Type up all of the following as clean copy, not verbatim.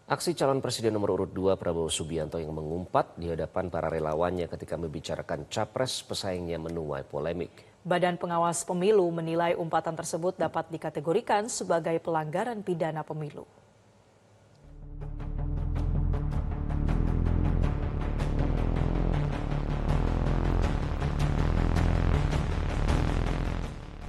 Aksi calon presiden nomor urut 2 Prabowo Subianto yang mengumpat di hadapan para relawannya ketika membicarakan capres pesaingnya menuai polemik. Badan Pengawas Pemilu menilai umpatan tersebut dapat dikategorikan sebagai pelanggaran pidana pemilu.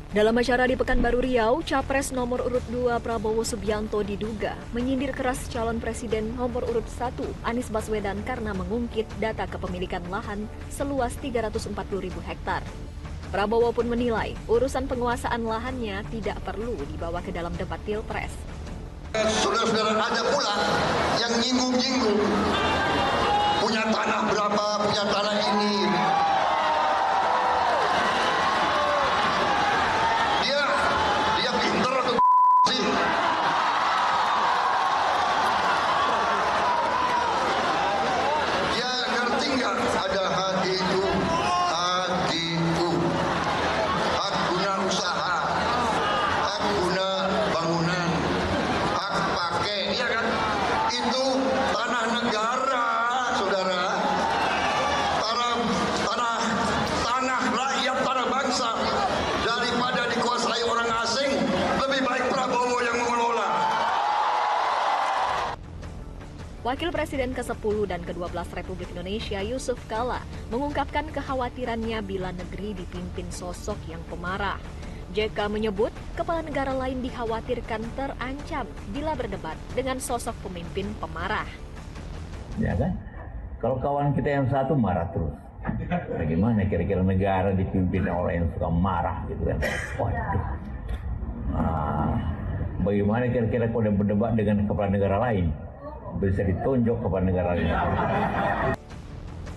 Dalam acara di Pekanbaru Riau, Capres nomor urut 2 Prabowo Subianto diduga menyindir keras calon presiden nomor urut 1 Anies Baswedan karena mengungkit data kepemilikan lahan seluas 340.000 hektar. Prabowo pun menilai urusan penguasaan lahannya tidak perlu dibawa ke dalam debat Pilpres. Saudara-saudara, ada pula yang nyinggung-nyinggung. Punya tanah berapa, punya tanah ini. Dia pinter atau sih? Dia ngerti nggak ada HGU, hak guna usaha, hak guna bangunan, hak pakai, iya kan? Itu tanah negara, saudara. Tanah rakyat, tanah bangsa. Daripada dikuasai orang asing, lebih baik Prabowo yang mengelola. Wakil Presiden ke-10 dan ke-12 Republik Indonesia Yusuf Kala mengungkapkan kekhawatirannya bila negeri dipimpin sosok yang pemarah. JK menyebut kepala negara lain dikhawatirkan terancam bila berdebat dengan sosok pemimpin pemarah. Ya kan? Kalau kawan kita yang satu marah terus, bagaimana kira-kira negara dipimpin orang yang suka marah gitu kan? Waduh. Bagaimana kira-kira kalau berdebat dengan kepala negara lain? Bisa ditunjuk kepala negara lain.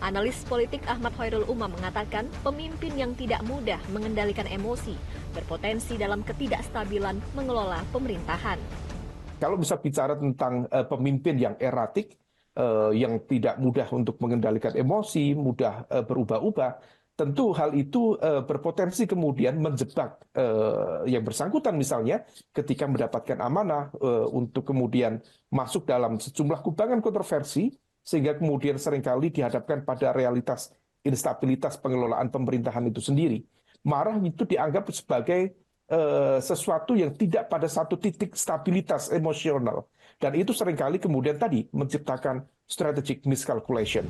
Analis politik Ahmad Khairul Umam mengatakan pemimpin yang tidak mudah mengendalikan emosi berpotensi dalam ketidakstabilan mengelola pemerintahan. Kalau bisa bicara tentang pemimpin yang eratik, yang tidak mudah untuk mengendalikan emosi, mudah berubah-ubah, tentu hal itu berpotensi kemudian menjebak yang bersangkutan misalnya ketika mendapatkan amanah untuk kemudian masuk dalam sejumlah kubangan kontroversi, sehingga kemudian seringkali dihadapkan pada realitas instabilitas pengelolaan pemerintahan itu sendiri. Marah itu dianggap sebagai sesuatu yang tidak pada satu titik stabilitas emosional. Dan itu seringkali kemudian tadi menciptakan strategic miscalculation.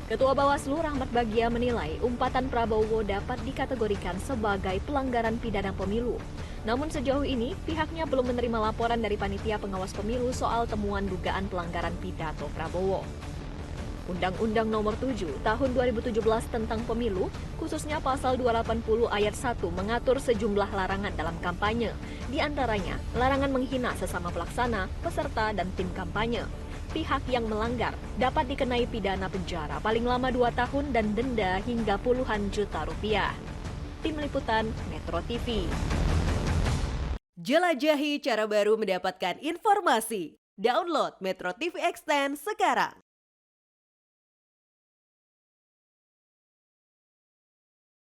Ketua Bawaslu Rahmat Bagja menilai umpatan Prabowo dapat dikategorikan sebagai pelanggaran pidana pemilu. Namun sejauh ini pihaknya belum menerima laporan dari Panitia Pengawas Pemilu soal temuan dugaan pelanggaran pidato Prabowo. Undang-Undang Nomor 7 Tahun 2017 tentang Pemilu, khususnya Pasal 280 Ayat 1 mengatur sejumlah larangan dalam kampanye. Di antaranya, larangan menghina sesama pelaksana, peserta, dan tim kampanye. Pihak yang melanggar dapat dikenai pidana penjara paling lama 2 tahun dan denda hingga puluhan juta rupiah. Tim Liputan Metro TV. Jelajahi cara baru mendapatkan informasi. Download Metro TV Extend sekarang.